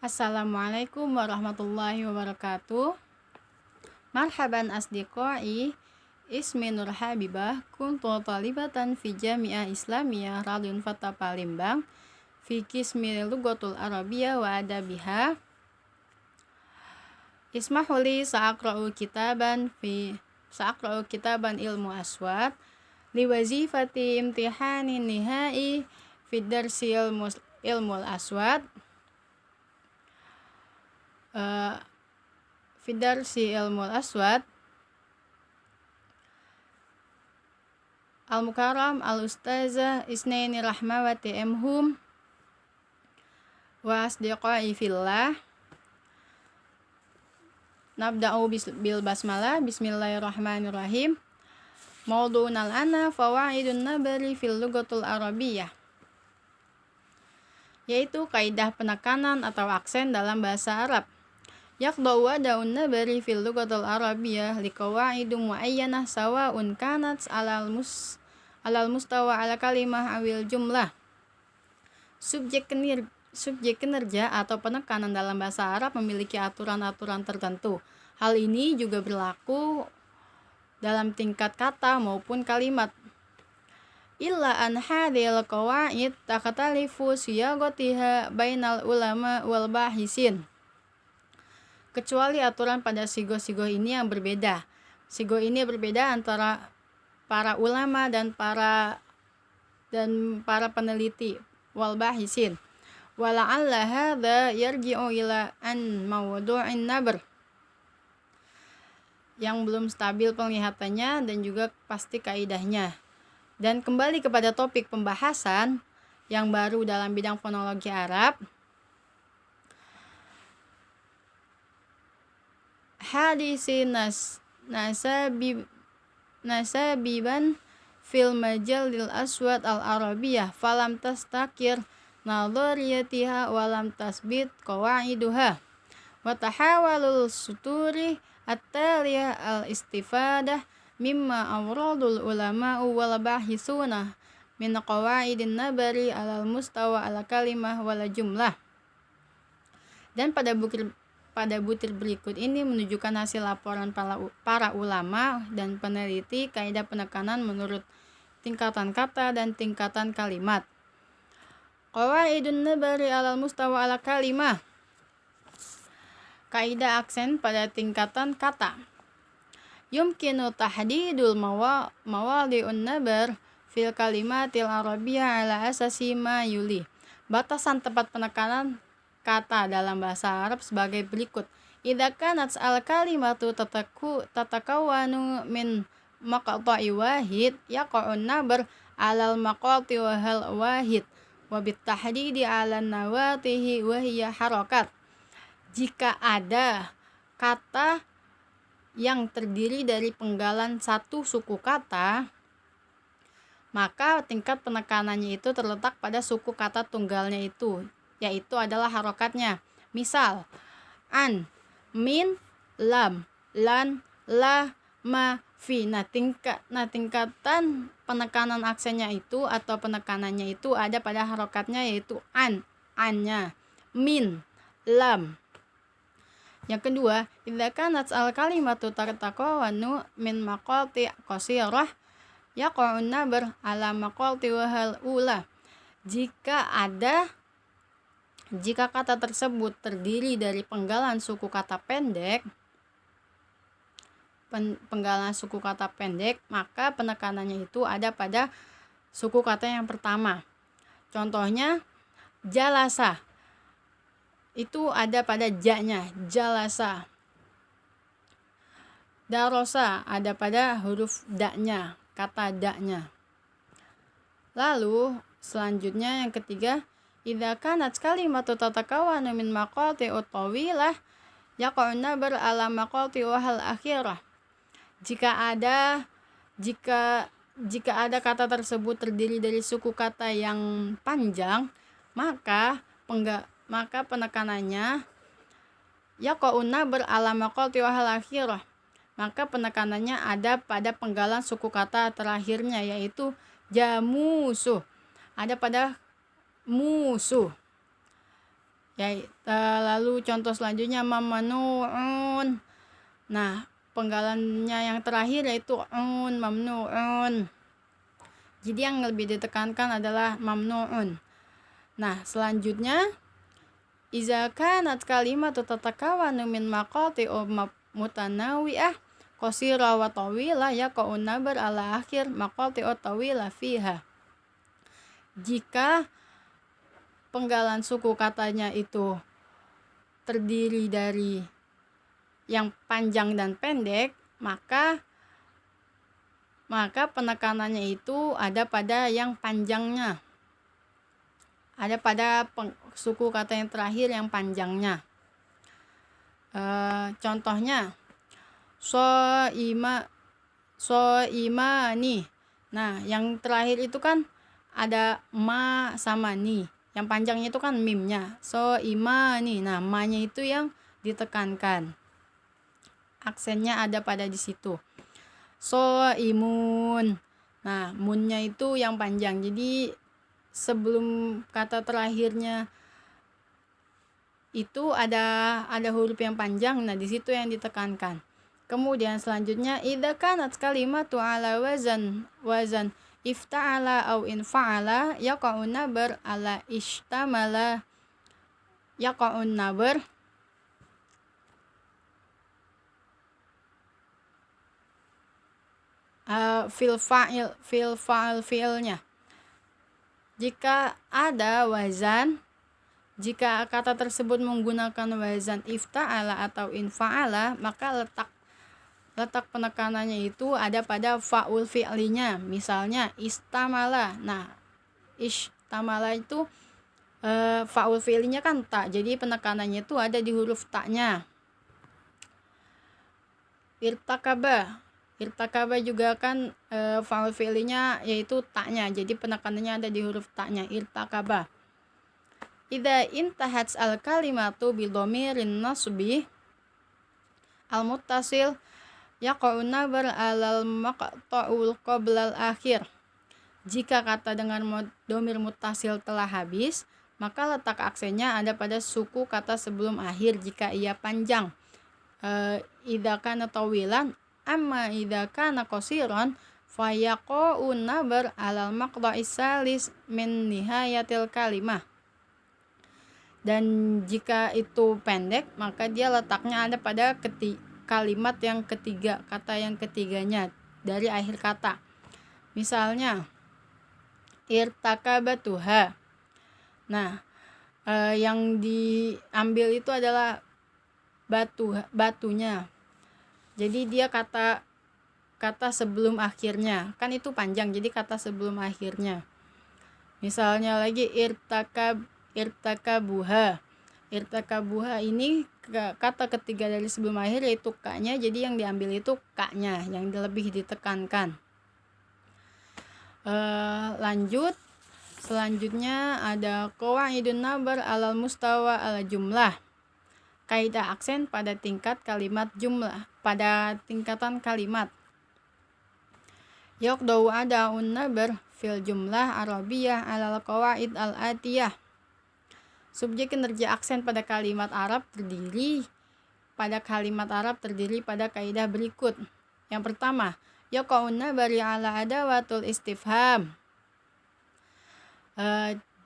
Assalamualaikum warahmatullahi wabarakatuh. Marhaban asdiqai, ismi Nur Habibah, kuntu talibatan fi Jami'ah Islamiyah Radun Fata Palembang, fi qismi Lughatul Arabiyyah wa Adabiha. Ismahuli sa'aqra'u kitaban ilmu aswad li wazifati imtihani nihai fi darsi ilmu aswad. Fidarsi ilmu aswad al-mukarram al-ustazah isnaini rahmawati emhum wa asdiqai fillah. Nabda'u bil basmalah. Bismillahirrahmanirrahim. Maudu'un al-ana fawaidun nabari fil lughatul arabiyyah, yaitu kaidah penekanan atau aksen dalam bahasa Arab. Yaqda'u wada'un nabari fil lughatul arabiyyah liqawaidu muayyanah sawa'un kanat alal mustawa ala kalimah awil jumlah. Subjek kinerja atau penekanan dalam bahasa Arab memiliki aturan-aturan tertentu. Hal ini juga berlaku dalam tingkat kata maupun kalimat. Illa an hadhil qawaid takhtalifu siyaqatiha bainal ulama wal bahisin. Kecuali aturan pada sigo-sigo ini yang berbeda. Sigo ini berbeda antara para ulama dan para peneliti wal bahisin. Wala'alla hadza yarji'u ila an mawdu'in nabr, yang belum stabil penglihatannya dan juga pasti kaidahnya. Dan kembali kepada topik pembahasan yang baru dalam bidang fonologi Arab. Hadisi nasabiban fil majalil aswad al-arabiyyah falam tastakir nadhariyatiha walam tasbit qawaiduha wa tahawalul suturi at-taliyah al-istifadah mimma awradul ulama'u wal bahisuna min qawaidin nabari alal mustawa ala kalimah wala jumlah. Dan pada butir berikut ini menunjukkan hasil laporan para ulama dan peneliti kaidah penekanan menurut tingkatan kata dan tingkatan kalimat. Qawaidun nabari alal mustawa ala kalimah. Kaidah aksen pada tingkatan kata. Yumkinu tahdidul mawadi'un nabar fil kalimatil arabiyyah ala asasi ma yuli. Batasan tempat penekanan kata dalam bahasa Arab sebagai berikut. Idza kanat al-kalimatu tatakawwanu min maqta'i wahid yaqa'un nabr 'alal maqati wa hal wahid wa bitahdidi 'ala nawatihi wa hiya harakat. Jika ada kata yang terdiri dari penggalan satu suku kata, maka tingkat penekanannya itu terletak pada suku kata tunggalnya itu, yaitu adalah harokatnya. Misal, an, min, lam, lan, la, ma, fi. Nah, tingkatan penekanan aksennya itu atau penekanannya itu ada pada harokatnya, yaitu an, annya, min, lam. Yang kedua, idza kanat al kalimatu tartaqawanu min maqati qasirah yaqa'un nabr ala maqati wa hal ula. Jika kata tersebut terdiri dari penggalan suku kata pendek, maka penekanannya itu ada pada suku kata yang pertama. Contohnya, jalasa. Itu ada pada ja-nya, jalasa. Darosa ada pada huruf da-nya, kata da-nya. Lalu, selanjutnya yang ketiga, idza kanat kalimatu tatakawwanu min maqati tawilah yaqa'un nabr ala maqati wa hal akhirah. Jika ada kata tersebut terdiri dari suku kata yang panjang, maka penekanannya yaqa'un nabr ala maqati wa hal akhirah. Maka penekanannya ada pada penggalan suku kata terakhirnya, yaitu jamusuh. Ada pada musuh. Lalu contoh selanjutnya mamnuun. Nah, penggalannya yang terakhir yaitu mamnuun. Jadi yang lebih ditekankan adalah mamnuun. Nah, selanjutnya iza kanat kalimatu tatakawanu min maqati'u mutanawi'ah qasira wa tawila yaqa'un nabar ala akhir maqati'u tawila fiha. Jika penggalan suku katanya itu terdiri dari yang panjang dan pendek, maka penekanannya itu ada pada yang panjangnya. Ada pada suku kata yang terakhir yang panjangnya. Contohnya soimani. Nah, yang terakhir itu kan ada ma sama ni. Yang panjangnya itu kan mimnya. Soimani. Nah, ma-nya itu yang ditekankan. Aksennya ada pada di situ. Soimun. Nah, munnya itu yang panjang. Jadi sebelum kata terakhirnya itu ada huruf yang panjang. Nah, di situ yang ditekankan. Kemudian selanjutnya idza kanat kalimatu ala wazan ifta'ala au infa'ala yaqa'un nabar ala ishtamala yaqa'un nabar fil fa'il fi'ilnya. Jika ada wazan, jika kata tersebut menggunakan wazan ifta'ala atau infa'ala, maka letak penekanannya itu ada pada fa'ul fi'linya. Misalnya istamala. Nah, istamala itu fa'ul fi'linya kan ta, jadi penekanannya itu ada di huruf ta-nya. Irtakaba juga kan fa'ul fi'linya yaitu ta-nya, jadi penekanannya ada di huruf ta-nya. Irtakaba. Idza intahat al kalimatu bi dhamirin nasbi al muttasil yaqa'un nabar alal maqta'ul qoblal akhir. Jika kata dengan dhamir muttasil telah habis, maka letak aksennya ada pada suku kata sebelum akhir jika ia panjang. Idza kana tawilan amma idza kana qasiran fayaqa'un nabar alal maqta'is salis min nihayatil kalimah. Dan jika itu pendek, maka dia letaknya ada pada kalimat yang ketiga, kata yang ketiganya dari akhir kata. Misalnya irtakabatuha. Nah, yang diambil itu adalah batunya. Jadi dia kata sebelum akhirnya. Kan itu panjang, jadi kata sebelum akhirnya. Misalnya lagi irtakabuha. Irtakabuha ini kata ketiga dari sebelum akhir yaitu ka-nya, jadi yang diambil itu ka-nya yang lebih ditekankan. Lanjut. Selanjutnya ada qawaidun nabar alal mustawa al jumlah. Kaidah aksen pada tingkat kalimat jumlah, pada tingkatan kalimat. Yaqdau ada'un nabar fil jumlah arabiyah alal qawaid al atiyah. Subjek kinerja aksen pada kalimat Arab terdiri pada kaidah berikut. Yang pertama, yaqa'un nabari ala adawatul istifham.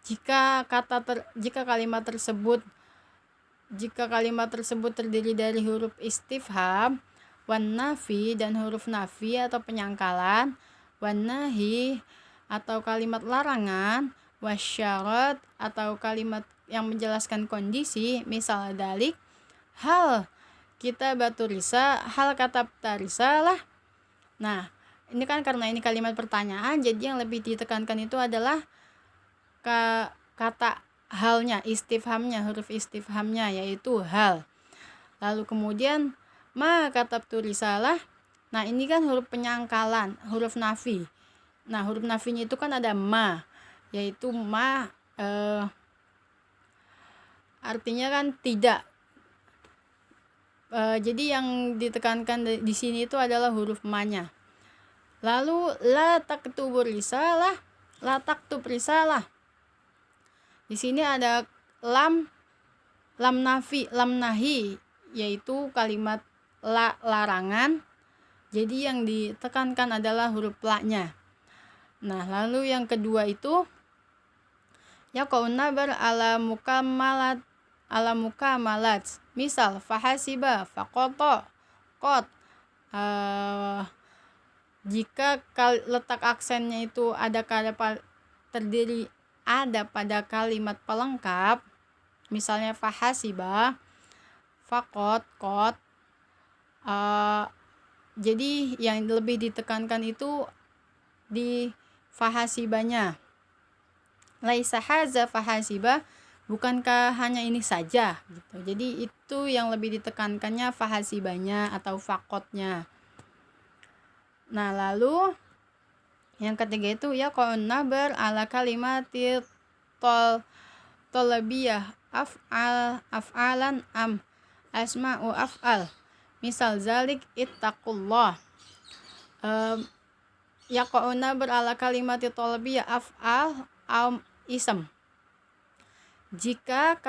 Jika kalimat tersebut terdiri dari huruf istifham, wan nafi dan huruf nafi atau penyangkalan, wan nahi atau kalimat larangan, wasyarat atau kalimat yang menjelaskan kondisi, misal dalik hal kita batu risa, hal kata risalah. Nah, ini kan karena ini kalimat pertanyaan, jadi yang lebih ditekankan itu adalah kata halnya, istifhamnya, huruf istifhamnya yaitu hal. Lalu kemudian ma katabtu risalah. Nah, ini kan huruf penyangkalan, huruf nafi. Nah, huruf nafinya itu kan ada ma, yaitu ma artinya kan tidak. Jadi yang ditekankan di sini itu adalah huruf ma-nya. Lalu la taktub risalah. Di sini ada lam lam nahi yaitu kalimat larangan. Jadi yang ditekankan adalah huruf la-nya. Nah, lalu yang kedua itu yaqa'un nabar ala mukamalat. Misal fahasiba, faqata, qad. Jika letak aksennya itu ada pada kalimat pelengkap, misalnya fahasiba, faqat, qad. Jadi yang lebih ditekankan itu di fahasibanya. Laisa haza fahasiba, bukankah hanya ini saja gitu. Jadi itu yang lebih ditekankannya fahasibanya atau faqatnya. Nah, lalu yang ketiga itu yaqa'un nabar ala kalimati talabiyah af'alan am asma'u af'al. Misal zalik ittaqullah. Yaqa'un nabar ala kalimati talabiyah af'al am ism. Jika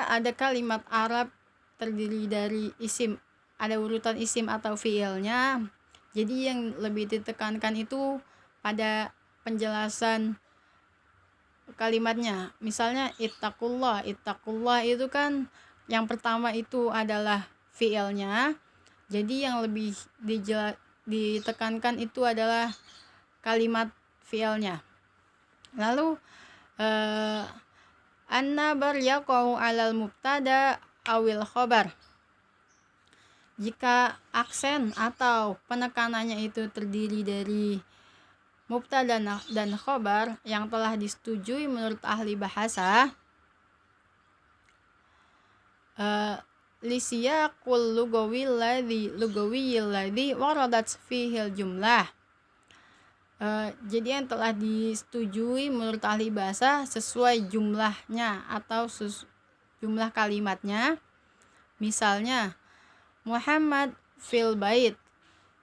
ada kalimat Arab terdiri dari isim, ada urutan isim atau fiilnya, jadi yang lebih ditekankan itu pada penjelasan kalimatnya. Misalnya ittaqullah itu kan yang pertama itu adalah fiilnya, jadi yang lebih ditekankan itu adalah kalimat fiilnya. Lalu an-nabar yaqa'u 'alal mubtada awil khabar. Jika aksen atau penekanannya itu terdiri dari mubtada dan khabar yang telah disetujui menurut ahli bahasa, lisiyaqul lughawiyil ladzi waradat fihil jumlah. Jadi yang telah disetujui menurut ahli bahasa sesuai jumlahnya atau jumlah kalimatnya. Misalnya Muhammad fil bait,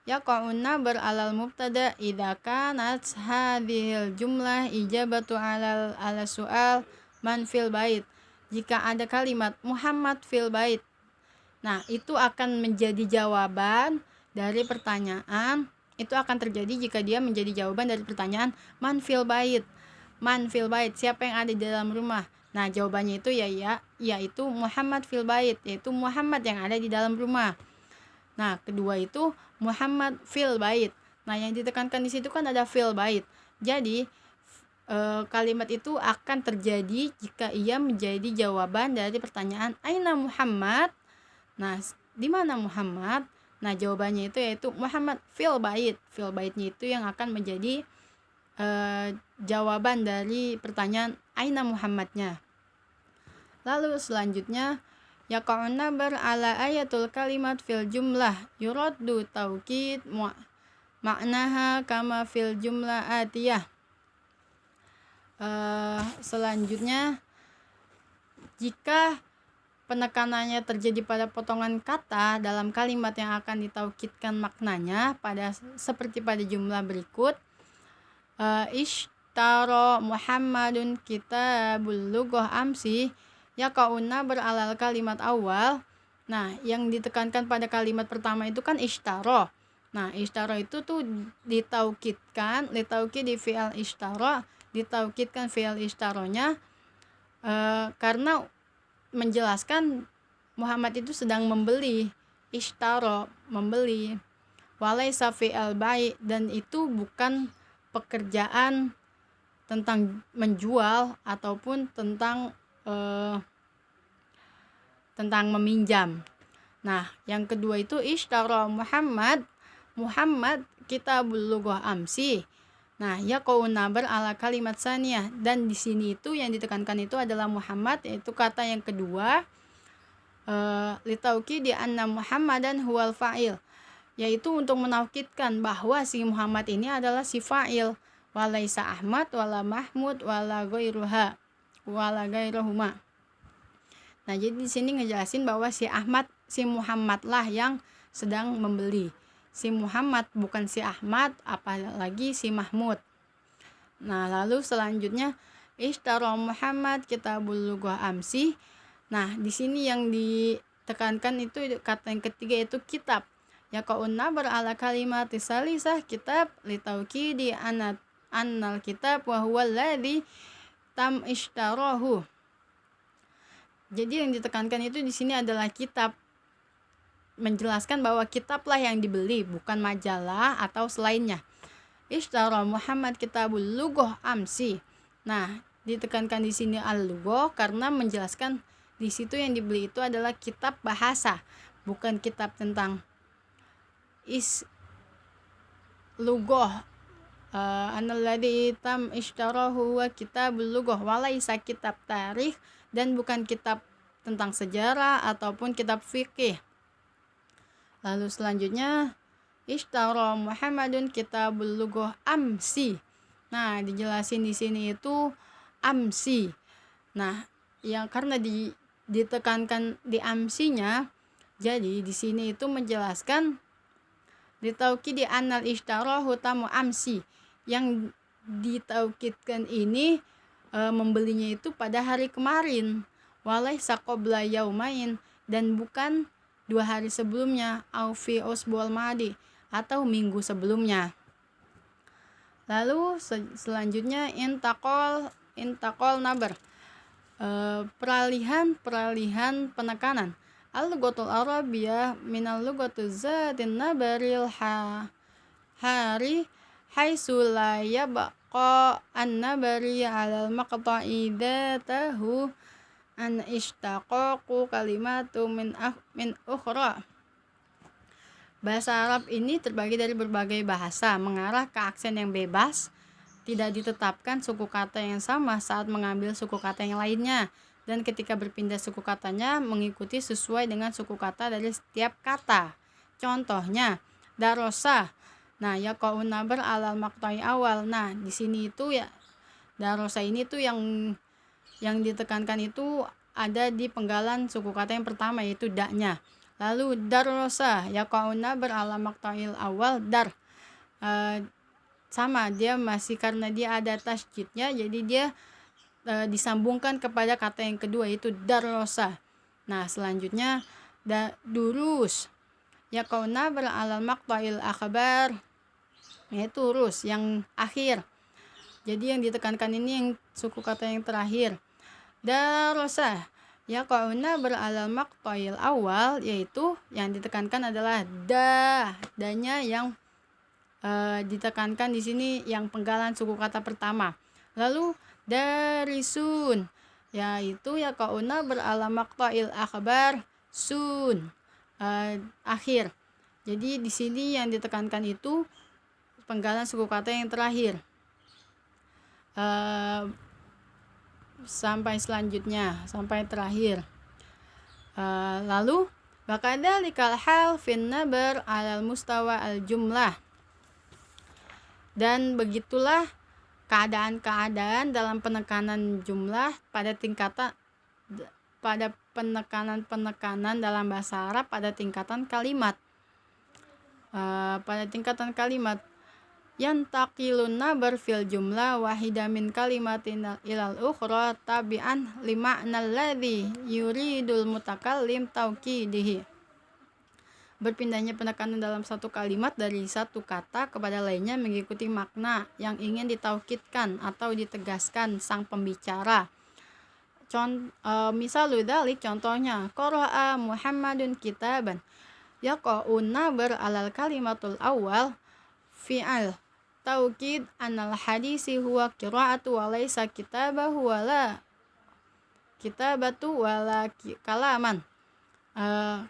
yaqa'un nabar alal mubtada idza kanat hadhil jumlah ijabatu ala su'al man fil bait. Jika ada kalimat Muhammad fil bait, nah itu akan menjadi jawaban dari pertanyaan. Itu akan terjadi jika dia menjadi jawaban dari pertanyaan man fil bait. Man fil bait, siapa yang ada di dalam rumah? Nah, jawabannya itu yaitu Muhammad fil bait, yaitu Muhammad yang ada di dalam rumah. Nah, kedua itu Muhammad fil bait. Nah, yang ditekankan di situ kan ada fil bait. Jadi kalimat itu akan terjadi jika ia menjadi jawaban dari pertanyaan aina Muhammad. Nah, di mana Muhammad? Nah, jawabannya itu yaitu Muhammad fil bait. Fil baitnya itu yang akan menjadi jawaban dari pertanyaan aina Muhammadnya. Lalu selanjutnya yaqa'un nabar ala ayatul kalimat fil jumlah yuraddu taukid maknaha kama fil jumlah atiyah. Selanjutnya jika penekanannya terjadi pada potongan kata dalam kalimat yang akan ditaukidkan maknanya seperti pada jumlah berikut, ishtara Muhammadun kitabul lughah amsi, yaqa'un nabar alal kalimat awal. Nah, yang ditekankan pada kalimat pertama itu kan ishtara. Nah, ishtara itu tuh ditaukidkan, di fi'al ishtara, ditaukidkan fi'al ishtaronya karena menjelaskan Muhammad itu sedang membeli. Ishtara, membeli. Walaysa fi'al bai', dan itu bukan pekerjaan tentang menjual ataupun tentang meminjam. Nah, yang kedua itu ishtara Muhammad kitabul lughah amsi. Nah, yaqa'un nabar ala kalimat saniyah, dan di sini itu yang ditekankan itu adalah Muhammad, yaitu kata yang kedua, litaukidi anna Muhammadan huwal fa'il, yaitu untuk menaukidkan bahwa si Muhammad ini adalah si fa'il, walaisa Ahmad wala Mahmud wala ghairuhuma. Nah, jadi di sini ngejelasin bahwa si Muhammad lah yang sedang membeli. Si Muhammad, bukan si Ahmad, apalagi si Mahmud. Nah, lalu selanjutnya Ishtara Muhammad kitabul lughah amsi. Nah, di sini yang ditekankan itu kata yang ketiga itu kitab. Yaqa'un nabar ala kalimat salisah kitab litaukidi annal kitab wa huwa alladhi tam ishtarahu. Jadi yang ditekankan itu di sini adalah kitab, menjelaskan bahwa kitablah yang dibeli, bukan majalah atau selainnya. Ishtara Muhammad kitabul lughah amsi. Nah, ditekankan di sini al-lughah karena menjelaskan di situ yang dibeli itu adalah kitab bahasa, bukan kitab tentang lughah. Analladzi tam ishtarahu wa kitabul lughah walaisa kitab tarikh, dan bukan kitab tentang sejarah ataupun kitab fikih. Lalu selanjutnya ishtara Muhammadun kitabul lughah amsi. Nah, dijelasin di sini itu amsi. Nah, yang karena ditekankan di amsinya, jadi di sini itu menjelaskan ditaukid di anal ishtarahu tamu amsi. Yang ditaukidkan ini membelinya itu pada hari kemarin, walaisa qabla yaumain, dan bukan 2 hari sebelumnya, au fi usbu'al madi, atau minggu sebelumnya. Lalu selanjutnya intaqal nabar, peralihan penekanan. Al-lughatul arabiyah minal lughatuz zatin nabaril hari haitsu la yabqa an-nabari 'alal maqta'i dzatahu an ishtaqaqu kalimatu min ukhra. Bahasa Arab ini terbagi dari berbagai bahasa, mengarah ke aksen yang bebas, tidak ditetapkan suku kata yang sama saat mengambil suku kata yang lainnya, dan ketika berpindah suku katanya mengikuti sesuai dengan suku kata dari setiap kata. Contohnya, darosa. Nah, yaqa'un nabar alal maqta'i awal. Nah, di sini itu ya darosa ini tuh yang ditekankan itu ada di penggalan suku kata yang pertama, yaitu daknya. Lalu darosa yaqa'un nabar alal maqta'il awal dar. Sama, dia masih karena dia ada tasjidnya, jadi dia disambungkan kepada kata yang kedua, yaitu darosa. Nah, selanjutnya durus yaqa'un nabar alal maqta'il akhbar, yaitu rus yang akhir. Jadi yang ditekankan ini yang suku kata yang terakhir. Darosa yaqa'un nabar alal maqta'il awal, yaitu yang ditekankan adalah danya yang ditekankan di sini yang penggalan suku kata pertama. Lalu darisun, yaitu yaqa'un nabar alal maqta'il akhbar sun, akhir. Jadi di sini yang ditekankan itu penggalan suku kata yang terakhir. Sampai selanjutnya, sampai terakhir. Lalu wakadzalikal hal fin nabar alal mustawa al jumlah, dan begitulah keadaan-keadaan dalam penekanan jumlah pada penekanan dalam bahasa Arab pada tingkatan kalimat. Yantaqilun nabar fil jumlah wahida min kalimatin ilal ukhra tabi'an lima'nal ladzi yuridul mutakallim tauqidihi. Berpindahnya penekanan dalam satu kalimat dari satu kata kepada lainnya mengikuti makna yang ingin ditaukidkan atau ditegaskan sang pembicara. Misalul dzalik, contohnya, qara'a Muhammadun kitaban. Yaqa'un nabar alal kalimatul awal fi'al taukid anal hadisi huwa qira'atu wa laysa kitabatu wala kalaman.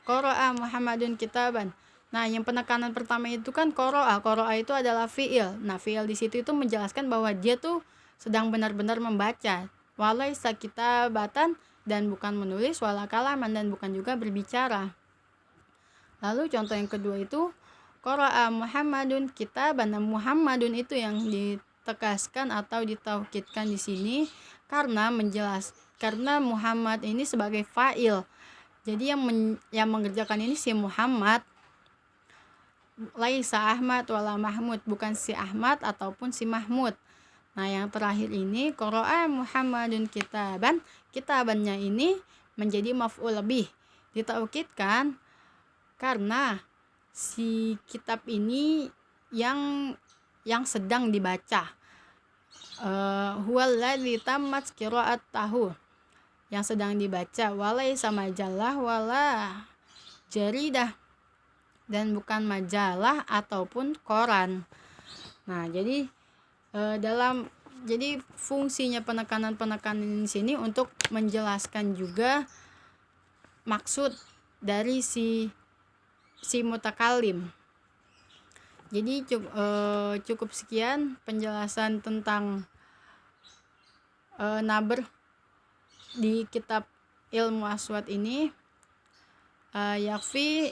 Qara'a Muhammadun kitaban. Nah, yang penekanan pertama itu kan qara'a itu adalah fi'il. Nah, fi'il di situ itu menjelaskan bahwa dia tuh sedang benar-benar membaca. Wa laysa kitabatan, dan bukan menulis, wala kalaman, dan bukan juga berbicara. Lalu contoh yang kedua itu qara'a Muhammadun kitaban. Nah, Muhammadun itu yang ditegaskan atau ditaukidkan di sini karena Muhammad ini sebagai fa'il. Jadi yang mengerjakan ini si Muhammad. Laisa Ahmad wala Mahmud, bukan si Ahmad ataupun si Mahmud. Nah, yang terakhir ini qara'a Muhammadun kitaban. Kitabannya ini menjadi maf'ul bih. Ditaukidkan karena si kitab ini yang sedang dibaca. Huwallazi tammat qira'atuhu, yang sedang dibaca, walaisa majalah wala jaridah, dan bukan majalah ataupun koran. Nah, jadi jadi fungsinya penekanan-penekanan di sini untuk menjelaskan juga maksud dari si mutakalim. Jadi cukup sekian penjelasan tentang naber di kitab ilmu aswad ini. Yakfi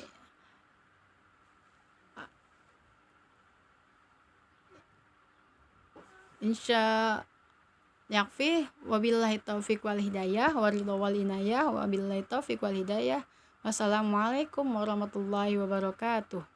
wabillahi taufiq wal hidayah waridho wal inayah wabillahi taufiq wal hidayah. Wassalamualaikum warahmatullahi wabarakatuh.